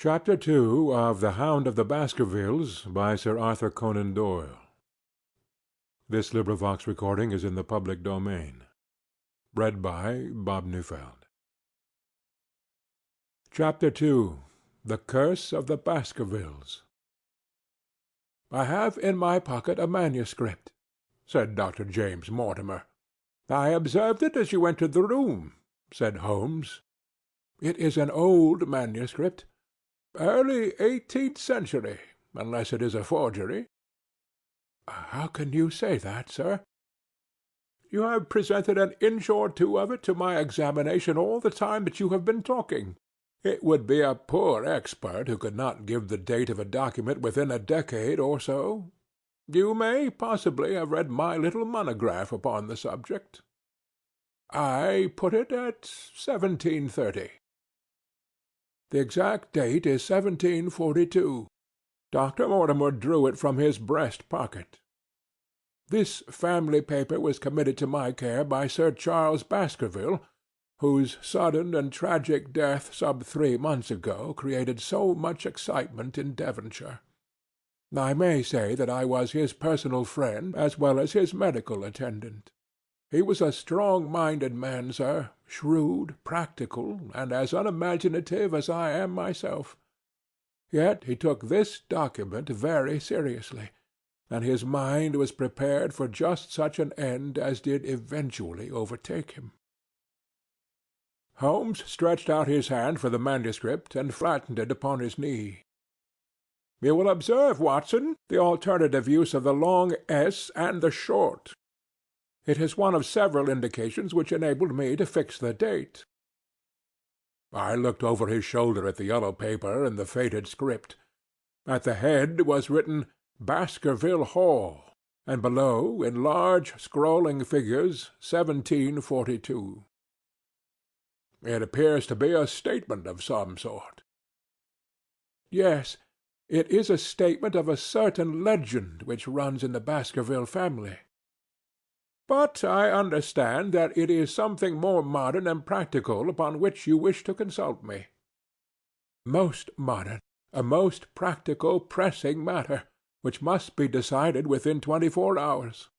Chapter 2 of The Hound of the Baskervilles by Sir Arthur Conan Doyle. This recording is in the public domain. Read by Bob Neufeld. Chapter 2. The Curse of the Baskervilles. "I have in my pocket a manuscript," said Dr. James Mortimer. "I observed it as you entered the room," said Holmes. "It is an old manuscript. Early 18th century, unless it is a forgery." "How can you say that, sir?" "You have presented an inch or two of it to my examination all the time that you have been talking. It would be a poor expert who could not give the date of a document within a decade or so. You may possibly have read my little monograph upon the subject. I put it at 1730. The exact date is 1742. Dr. Mortimer drew it from his breast pocket. This family paper was committed to my care by Sir Charles Baskerville, whose sudden and tragic death some 3 months ago created so much excitement in Devonshire. I may say that I was his personal friend as well as his medical attendant. He was a strong-minded man, sir, shrewd, practical, and as unimaginative as I am myself. Yet he took this document very seriously, and his mind was prepared for just such an end as did eventually overtake him." Holmes stretched out his hand for the manuscript and flattened it upon his knee. "You will observe, Watson, the alternative use of the long S and the short. It is one of several indications which enabled me to fix the date." I looked over his shoulder at the yellow paper and the faded script. At the head was written Baskerville Hall, and below, in large scrawling figures, 1742. "It appears to be a statement of some sort." "Yes, it is a statement of a certain legend which runs in the Baskerville family. But I understand that it is something more modern and practical upon which you wish to consult me." "Most modern, a most practical, pressing matter, which must be decided within 24 hours.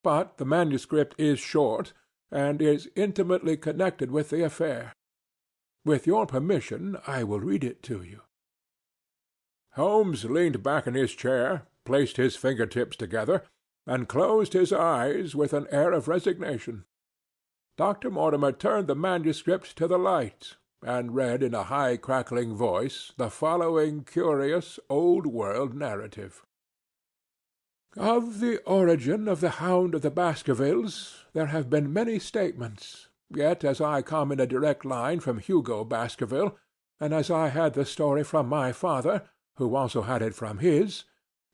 But the manuscript is short, and is intimately connected with the affair. With your permission, I will read it to you." Holmes leaned back in his chair, placed his finger-tips together, and closed his eyes with an air of resignation. Dr. Mortimer turned the manuscript to the light, and read in a high crackling voice the following curious old-world narrative. "Of the origin of the Hound of the Baskervilles there have been many statements, yet as I come in a direct line from Hugo Baskerville, and as I had the story from my father, who also had it from his,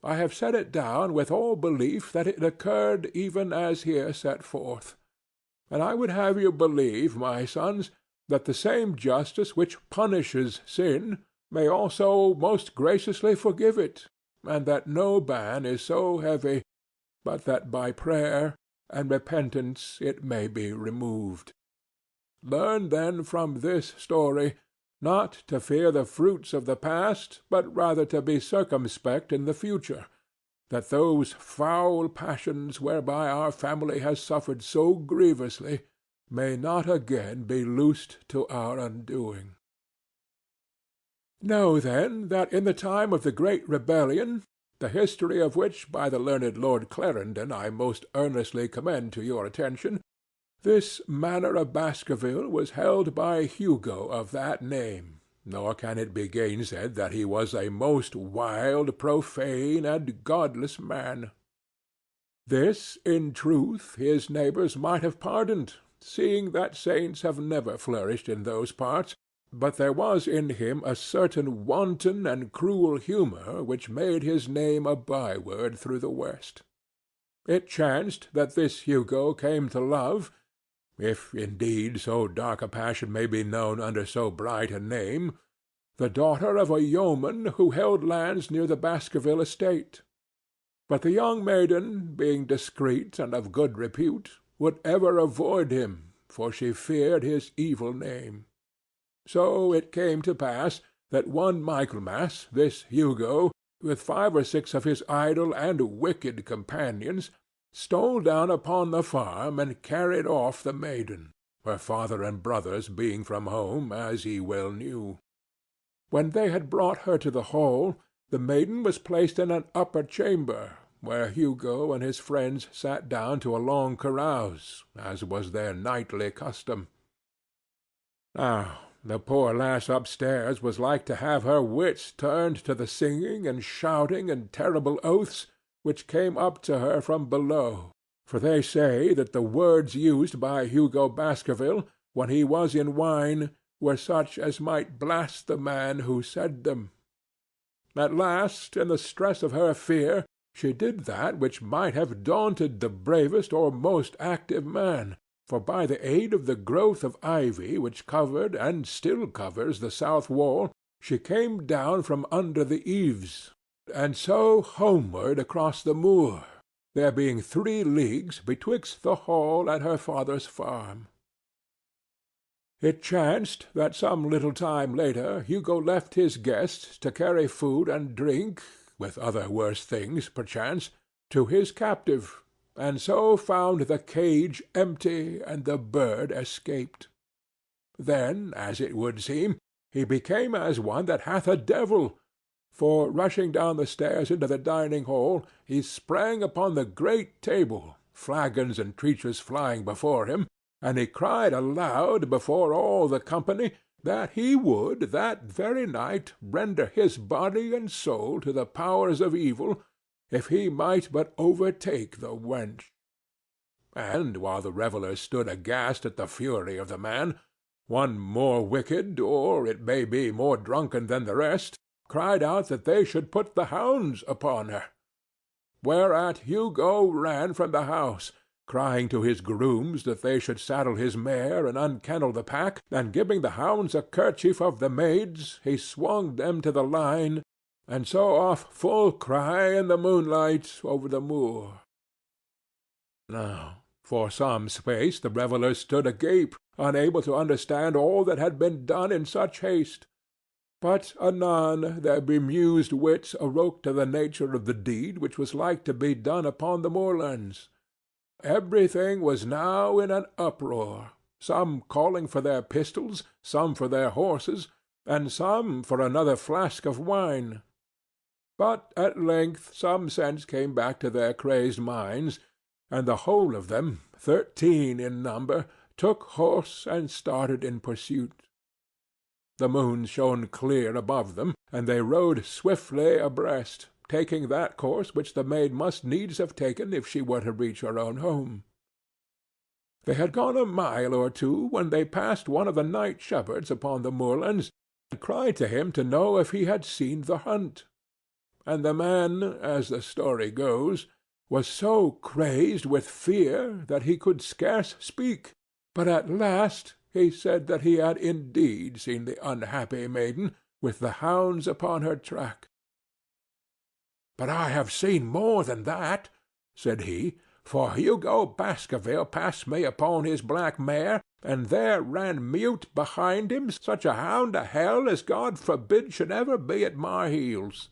I have set it down with all belief that it occurred even as here set forth. And I would have you believe, my sons, that the same justice which punishes sin may also most graciously forgive it, and that no ban is so heavy but that by prayer and repentance it may be removed. Learn then from this story not to fear the fruits of the past, but rather to be circumspect in the future, that those foul passions whereby our family has suffered so grievously may not again be loosed to our undoing. Know then that in the time of the great rebellion, the history of which by the learned Lord Clarendon I most earnestly commend to your attention, this manor of Baskerville was held by Hugo of that name, nor can it be gainsaid that he was a most wild, profane, and godless man. This, in truth, his neighbours might have pardoned, seeing that saints have never flourished in those parts, but there was in him a certain wanton and cruel humour which made his name a byword through the West. It chanced that this Hugo came to love, if indeed so dark a passion may be known under so bright a name, the daughter of a yeoman who held lands near the Baskerville estate. But the young maiden, being discreet and of good repute, would ever avoid him, for she feared his evil name. So it came to pass that one Michaelmas this Hugo, with 5 or 6 of his idle and wicked companions, stole down upon the farm and carried off the maiden, her father and brothers being from home, as he well knew. When they had brought her to the hall, the maiden was placed in an upper chamber, where Hugo and his friends sat down to a long carouse, as was their nightly custom. Now, the poor lass upstairs was like to have her wits turned to the singing and shouting and terrible oaths which came up to her from below, for they say that the words used by Hugo Baskerville, when he was in wine, were such as might blast the man who said them. At last, in the stress of her fear, she did that which might have daunted the bravest or most active man, for by the aid of the growth of ivy which covered and still covers the south wall, she came down from under the eaves, and so homeward across the moor, there being 3 leagues betwixt the hall and her father's farm. It chanced that some little time later Hugo left his guests to carry food and drink, with other worse things perchance, to his captive, and so found the cage empty and the bird escaped. Then, as it would seem, he became as one that hath a devil, for, rushing down the stairs into the dining-hall, he sprang upon the great table, flagons and treacher's flying before him, and he cried aloud before all the company that he would that very night render his body and soul to the powers of evil, if he might but overtake the wench. And while the revellers stood aghast at the fury of the man, one more wicked, or it may be more drunken than the rest, cried out that they should put the hounds upon her. Whereat Hugo ran from the house, crying to his grooms that they should saddle his mare and unkennel the pack, and giving the hounds a kerchief of the maid's, he swung them to the line, and so off full cry in the moonlight over the moor. Now, for some space the revellers stood agape, unable to understand all that had been done in such haste. But anon their bemused wits awoke to the nature of the deed which was like to be done upon the moorlands. Everything was now in an uproar, some calling for their pistols, some for their horses, and some for another flask of wine. But at length some sense came back to their crazed minds, and the whole of them, 13 in number, took horse and started in pursuit. The moon shone clear above them, and they rode swiftly abreast, taking that course which the maid must needs have taken if she were to reach her own home. They had gone a mile or 2 when they passed one of the night shepherds upon the moorlands, and cried to him to know if he had seen the hunt. And the man, as the story goes, was so crazed with fear that he could scarce speak, but at last he said that he had indeed seen the unhappy maiden, with the hounds upon her track. "But I have seen more than that," said he, "for Hugo Baskerville passed me upon his black mare, and there ran mute behind him such a hound of hell as God forbid should ever be at my heels."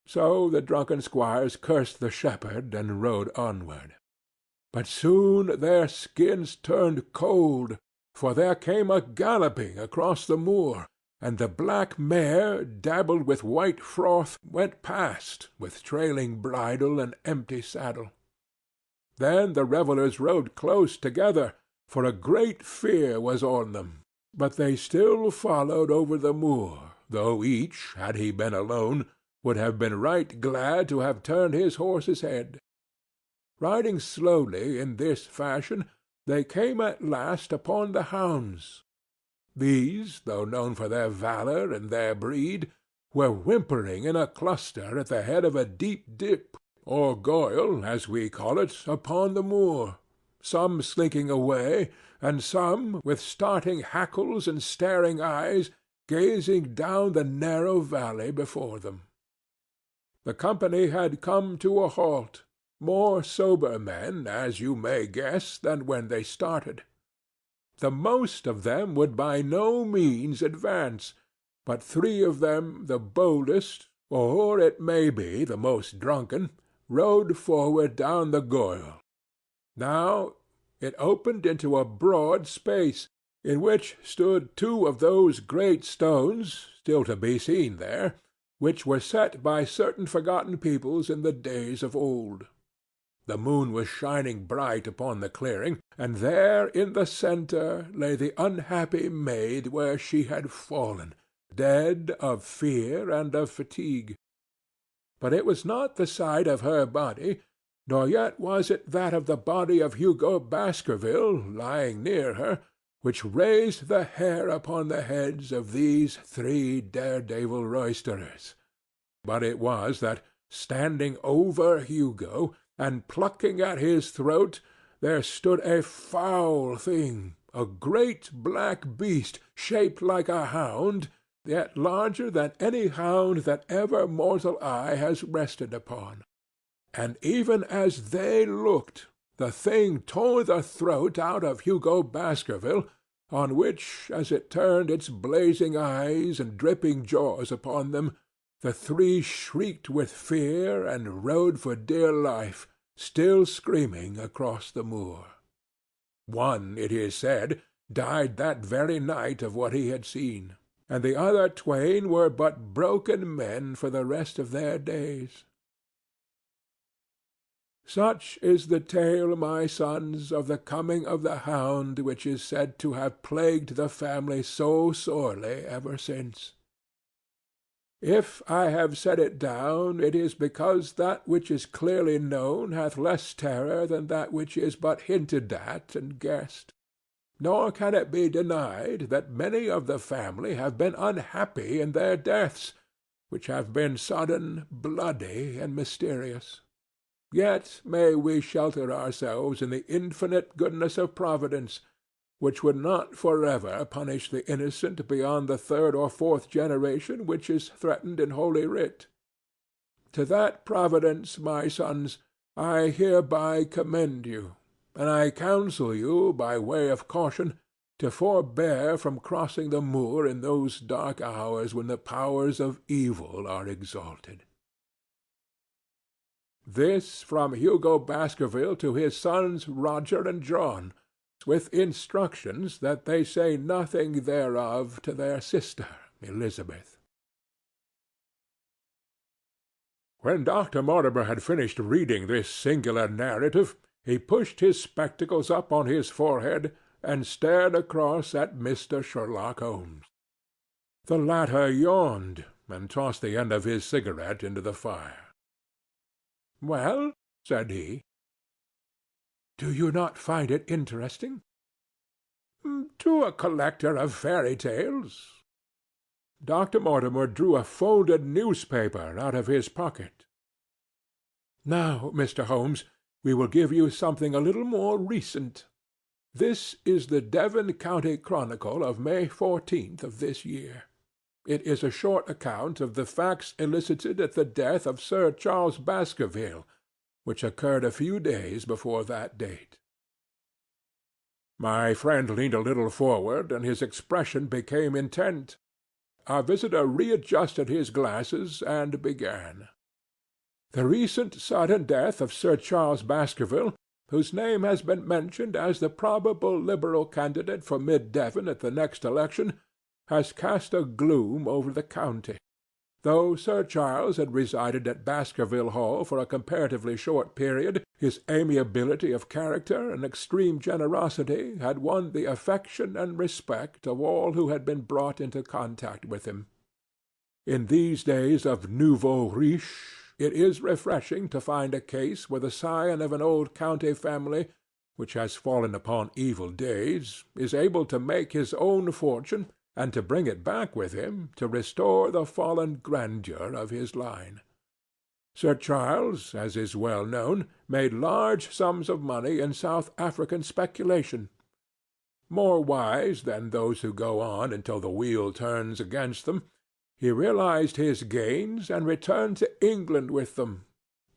So the drunken squires cursed the shepherd and rode onward. But soon their skins turned cold, for there came a galloping across the moor, and the black mare, dabbled with white froth, went past, with trailing bridle and empty saddle. Then the revellers rode close together, for a great fear was on them, but they still followed over the moor, though each, had he been alone, would have been right glad to have turned his horse's head. Riding slowly in this fashion, they came at last upon the hounds. These, though known for their valour and their breed, were whimpering in a cluster at the head of a deep dip, or goyle, as we call it, upon the moor, some slinking away, and some, with starting hackles and staring eyes, gazing down the narrow valley before them. The company had come to a halt, more sober men, as you may guess, than when they started. The most of them would by no means advance, but 3 of them, the boldest, or it may be the most drunken, rode forward down the goyal. Now it opened into a broad space, in which stood 2 of those great stones, still to be seen there, which were set by certain forgotten peoples in the days of old. The moon was shining bright upon the clearing, and there in the centre lay the unhappy maid where she had fallen, dead of fear and of fatigue. But it was not the sight of her body, nor yet was it that of the body of Hugo Baskerville lying near her, which raised the hair upon the heads of these 3 daredevil roisterers, but it was that, standing over Hugo, and plucking at his throat, there stood a foul thing, a great black beast, shaped like a hound, yet larger than any hound that ever mortal eye has rested upon. And even as they looked, the thing tore the throat out of Hugo Baskerville, on which, as it turned its blazing eyes and dripping jaws upon them, the 3 shrieked with fear and rode for dear life, still screaming across the moor. One, it is said, died that very night of what he had seen, and the other 2 were but broken men for the rest of their days. Such is the tale, my sons, of the coming of the hound which is said to have plagued the family so sorely ever since. If I have set it down, it is because that which is clearly known hath less terror than that which is but hinted at and guessed. Nor can it be denied that many of the family have been unhappy in their deaths, which have been sudden, bloody, and mysterious. Yet may we shelter ourselves in the infinite goodness of Providence, which would not forever punish the innocent beyond the 3rd or 4th generation which is threatened in Holy Writ. To that Providence, my sons, I hereby commend you, and I counsel you, by way of caution, to forbear from crossing the moor in those dark hours when the powers of evil are exalted. This from Hugo Baskerville to his sons Roger and John, with instructions that they say nothing thereof to their sister Elizabeth. When Dr. Mortimer had finished reading this singular narrative, he pushed his spectacles up on his forehead and stared across at Mr. Sherlock Holmes. The latter yawned and tossed the end of his cigarette into the fire. "Well," said he, "do you not find it interesting?" "To a collector of fairy tales." Dr. Mortimer drew a folded newspaper out of his pocket. "Now, Mr. Holmes, we will give you something a little more recent. This is the Devon County Chronicle of May 14th of this year. It is a short account of the facts elicited at the death of Sir Charles Baskerville, which occurred a few days before that date." My friend leaned a little forward, and his expression became intent. Our visitor readjusted his glasses and began. "The recent sudden death of Sir Charles Baskerville, whose name has been mentioned as the probable Liberal candidate for Mid Devon at the next election, has cast a gloom over the county. Though Sir Charles had resided at Baskerville Hall for a comparatively short period, his amiability of character and extreme generosity had won the affection and respect of all who had been brought into contact with him. In these days of nouveau riche, it is refreshing to find a case where the scion of an old county family, which has fallen upon evil days, is able to make his own fortune, and to bring it back with him to restore the fallen grandeur of his line. Sir Charles, as is well known, made large sums of money in South African speculation. More wise than those who go on until the wheel turns against them, he realized his gains and returned to England with them.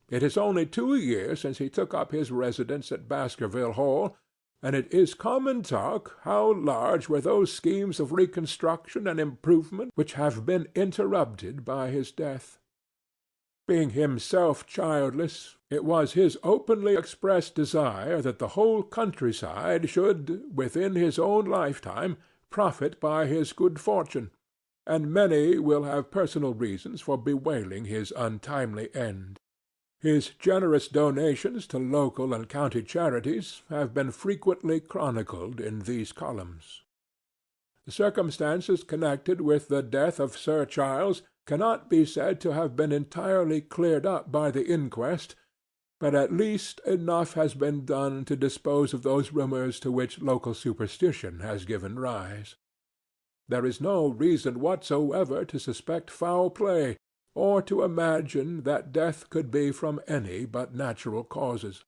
It is only 2 years since he took up his residence at Baskerville Hall, and it is common talk how large were those schemes of reconstruction and improvement which have been interrupted by his death. Being himself childless, it was his openly expressed desire that the whole countryside should, within his own lifetime, profit by his good fortune, and many will have personal reasons for bewailing his untimely end. His generous donations to local and county charities have been frequently chronicled in these columns. The circumstances connected with the death of Sir Charles cannot be said to have been entirely cleared up by the inquest, but at least enough has been done to dispose of those rumours to which local superstition has given rise. There is no reason whatsoever to suspect foul play, or to imagine that death could be from any but natural causes.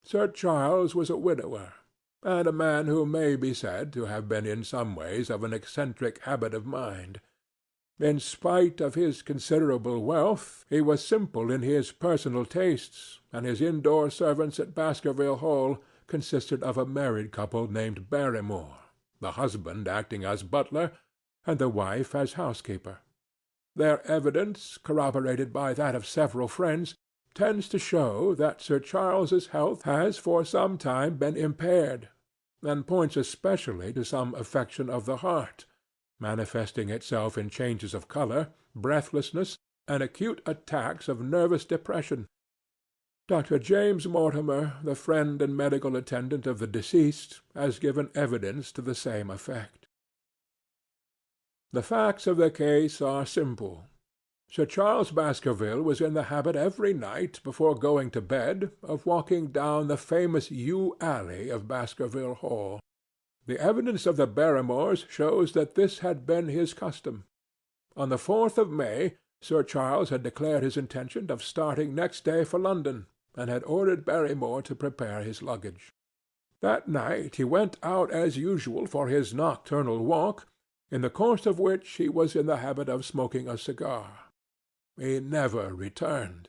Sir Charles was a widower, and a man who may be said to have been in some ways of an eccentric habit of mind. In spite of his considerable wealth, he was simple in his personal tastes, and his indoor servants at Baskerville Hall consisted of a married couple named Barrymore, the husband acting as butler, and the wife as housekeeper. Their evidence, corroborated by that of several friends, tends to show that Sir Charles's health has for some time been impaired, and points especially to some affection of the heart, manifesting itself in changes of colour, breathlessness, and acute attacks of nervous depression. Dr. James Mortimer, the friend and medical attendant of the deceased, has given evidence to the same effect. The facts of the case are simple. Sir Charles Baskerville was in the habit every night, before going to bed, of walking down the famous yew alley of Baskerville Hall. The evidence of the Barrymores shows that this had been his custom. On the 4th of May, Sir Charles had declared his intention of starting next day for London, and had ordered Barrymore to prepare his luggage. That night he went out as usual for his nocturnal walk, in the course of which he was in the habit of smoking a cigar. He never returned.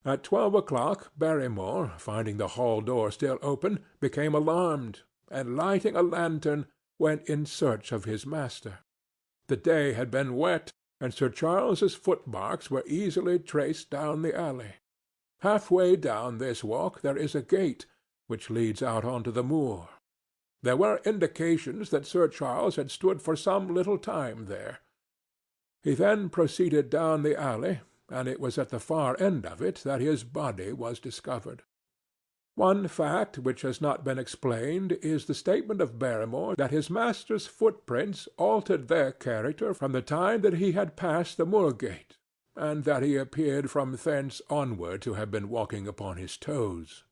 At 12 o'clock Barrymore, finding the hall door still open, became alarmed, and lighting a lantern, went in search of his master. The day had been wet, and Sir Charles's footmarks were easily traced down the alley. Half-way down this walk there is a gate, which leads out on to the moor. There were indications that Sir Charles had stood for some little time there. He then proceeded down the alley, and it was at the far end of it that his body was discovered. One fact which has not been explained is the statement of Barrymore that his master's footprints altered their character from the time that he had passed the moor-gate, and that he appeared from thence onward to have been walking upon his toes.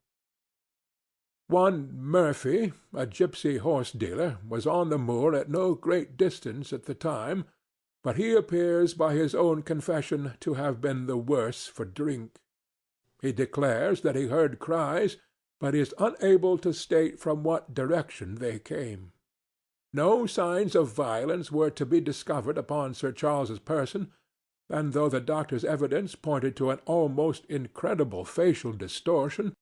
One Murphy, a gipsy horse-dealer, was on the moor at no great distance at the time, but he appears by his own confession to have been the worse for drink. He declares that he heard cries, but is unable to state from what direction they came. No signs of violence were to be discovered upon Sir Charles's person, and though the doctor's evidence pointed to an almost incredible facial distortion,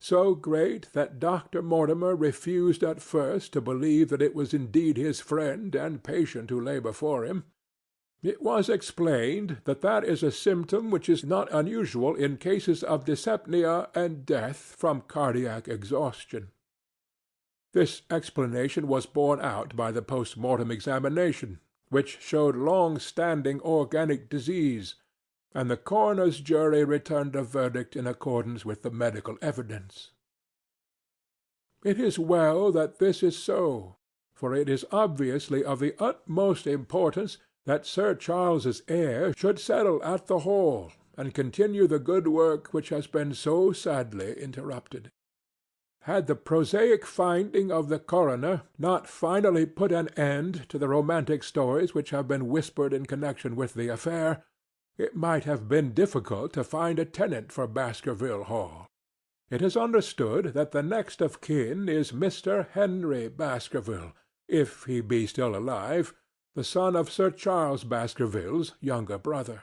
so great that Dr. Mortimer refused at first to believe that it was indeed his friend and patient who lay before him, it was explained that that is a symptom which is not unusual in cases of dyspnea and death from cardiac exhaustion. This explanation was borne out by the post-mortem examination, which showed long-standing organic disease, and the coroner's jury returned a verdict in accordance with the medical evidence. It is well that this is so, for it is obviously of the utmost importance that Sir Charles's heir should settle at the Hall, and continue the good work which has been so sadly interrupted. Had the prosaic finding of the coroner not finally put an end to the romantic stories which have been whispered in connection with the affair, it might have been difficult to find a tenant for Baskerville Hall. It is understood that the next of kin is Mr. Henry Baskerville, if he be still alive, the son of Sir Charles Baskerville's younger brother.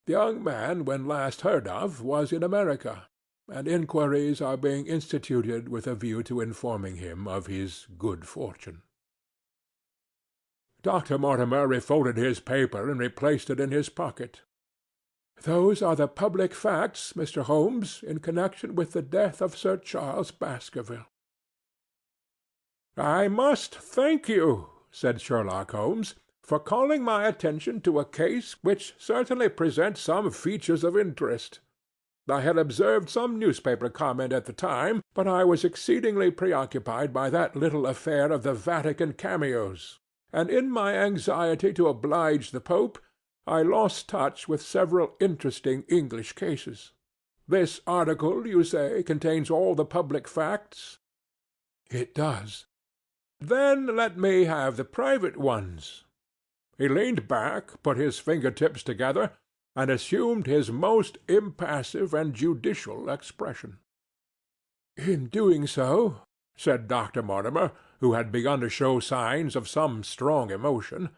The young man, when last heard of, was in America, and inquiries are being instituted with a view to informing him of his good fortune." Dr. Mortimer refolded his paper and replaced it in his pocket. "Those are the public facts, Mr. Holmes, in connection with the death of Sir Charles Baskerville." "I must thank you," said Sherlock Holmes, "for calling my attention to a case which certainly presents some features of interest. I had observed some newspaper comment at the time, but I was exceedingly preoccupied by that little affair of the Vatican cameos, and in my anxiety to oblige the Pope, I lost touch with several interesting English cases. This article, you say, contains all the public facts?" "It does." "Then let me have the private ones." He leaned back, put his finger-tips together, and assumed his most impassive and judicial expression. "In doing so," said Dr. Mortimer, who had begun to show signs of some strong emotion,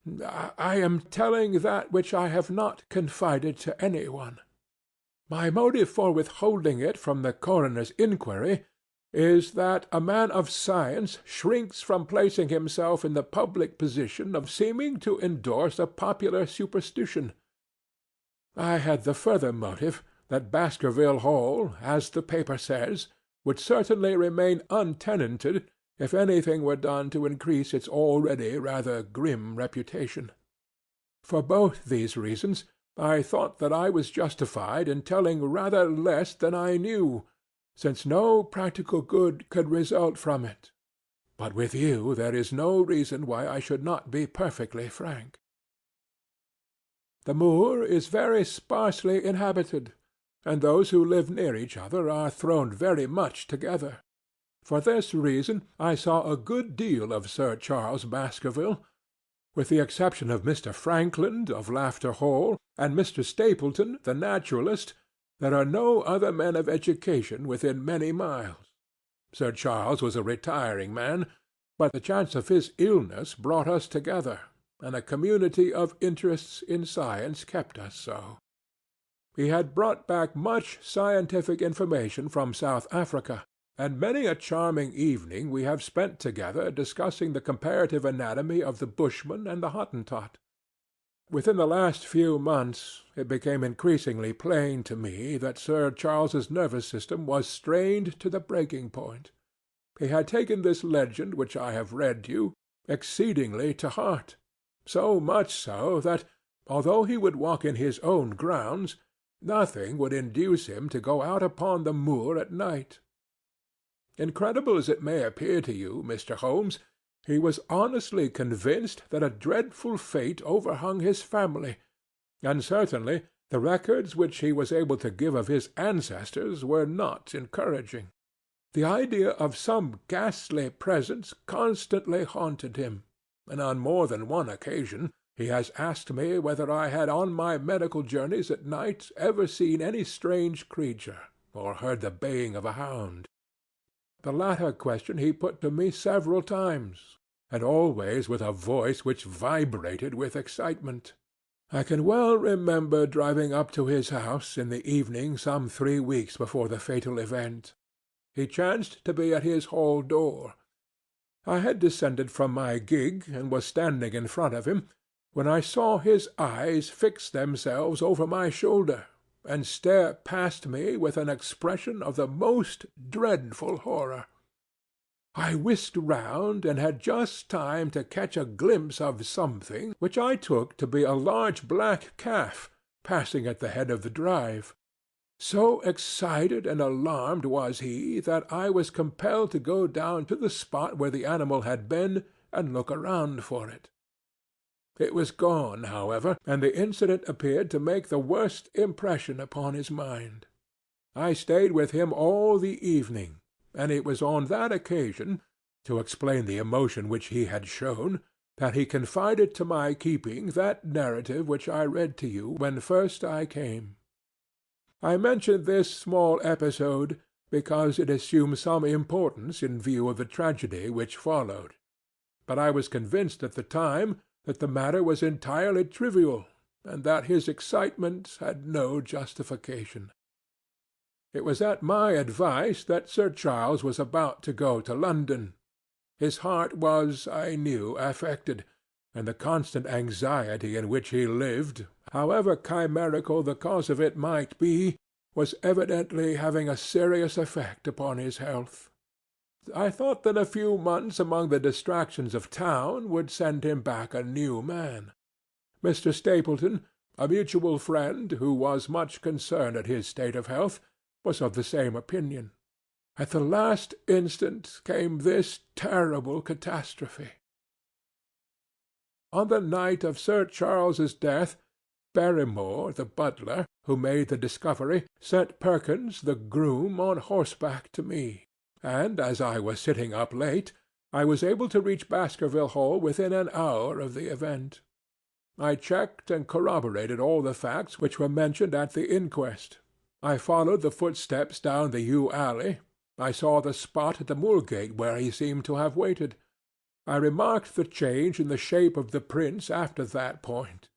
"I am telling that which I have not confided to any one. My motive for withholding it from the coroner's inquiry is that a man of science shrinks from placing himself in the public position of seeming to endorse a popular superstition. I had the further motive that Baskerville Hall, as the paper says, would certainly remain untenanted if anything were done to increase its already rather grim reputation. For both these reasons I thought that I was justified in telling rather less than I knew, since no practical good could result from it. But with you there is no reason why I should not be perfectly frank. The moor is very sparsely inhabited, and those who live near each other are thrown very much together. For this reason I saw a good deal of Sir Charles Baskerville. With the exception of Mr. Frankland, of Lafter Hall, and Mr. Stapleton, the naturalist, there are no other men of education within many miles. Sir Charles was a retiring man, but the chance of his illness brought us together, and a community of interests in science kept us so. He had brought back much scientific information from South Africa, and many a charming evening we have spent together discussing the comparative anatomy of the Bushman and the Hottentot. Within the last few months it became increasingly plain to me that Sir Charles's nervous system was strained to the breaking point. He had taken this legend which I have read you exceedingly to heart, so much so that, although he would walk in his own grounds, nothing would induce him to go out upon the moor at night. Incredible as it may appear to you, Mr. Holmes, he was honestly convinced that a dreadful fate overhung his family, and certainly the records which he was able to give of his ancestors were not encouraging. The idea of some ghastly presence constantly haunted him, and on more than one occasion he has asked me whether I had on my medical journeys at night ever seen any strange creature, or heard the baying of a hound. The latter question he put to me several times, and always with a voice which vibrated with excitement. I can well remember driving up to his house in the evening some 3 weeks before the fatal event. He chanced to be at his hall door. I had descended from my gig, and was standing in front of him, when I saw his eyes fix themselves over my shoulder, and stare past me with an expression of the most dreadful horror. I whisked round, and had just time to catch a glimpse of something which I took to be a large black calf passing at the head of the drive. So excited and alarmed was he that I was compelled to go down to the spot where the animal had been and look around for it. It was gone, however, and the incident appeared to make the worst impression upon his mind. I stayed with him all the evening, and it was on that occasion, to explain the emotion which he had shown, that he confided to my keeping that narrative which I read to you when first I came. I mention this small episode because it assumes some importance in view of the tragedy which followed, but I was convinced at the time that the matter was entirely trivial, and that his excitement had no justification. It was at my advice that Sir Charles was about to go to London. His heart was, I knew, affected, and the constant anxiety in which he lived, however chimerical the cause of it might be, was evidently having a serious effect upon his health. I thought that a few months among the distractions of town would send him back a new man. Mr. Stapleton, a mutual friend, who was much concerned at his state of health, was of the same opinion. At the last instant came this terrible catastrophe. On the night of Sir Charles's death, Barrymore, the butler, who made the discovery, sent Perkins, the groom, on horseback to me, and as I was sitting up late, I was able to reach Baskerville Hall within an hour of the event. I checked and corroborated all the facts which were mentioned at the inquest. I followed the footsteps down the yew alley. I saw the spot at the Moorgate where he seemed to have waited. I remarked the change in the shape of the prints after that point.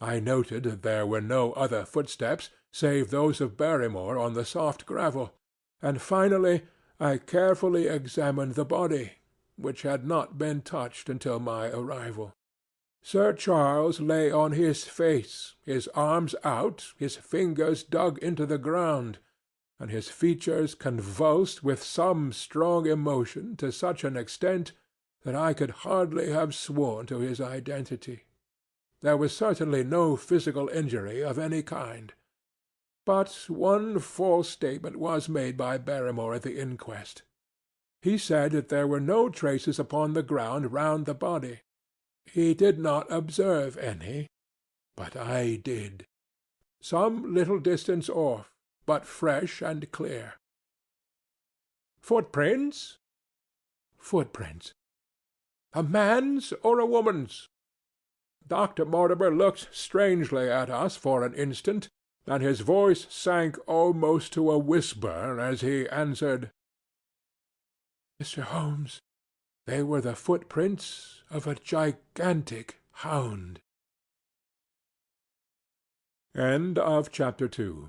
I noted that there were no other footsteps save those of Barrymore on the soft gravel, and finally I carefully examined the body, which had not been touched until my arrival. Sir Charles lay on his face, his arms out, his fingers dug into the ground, and his features convulsed with some strong emotion to such an extent that I could hardly have sworn to his identity. There was certainly no physical injury of any kind. But one false statement was made by Barrymore at the inquest. He said that there were no traces upon the ground round the body. He did not observe any, but I did. Some little distance off, but fresh and clear. Footprints? Footprints. A man's or a woman's? Dr. Mortimer looked strangely at us for an instant, and his voice sank almost to a whisper as he answered, "Mr. Holmes, they were the footprints of a gigantic hound." End of chapter 2.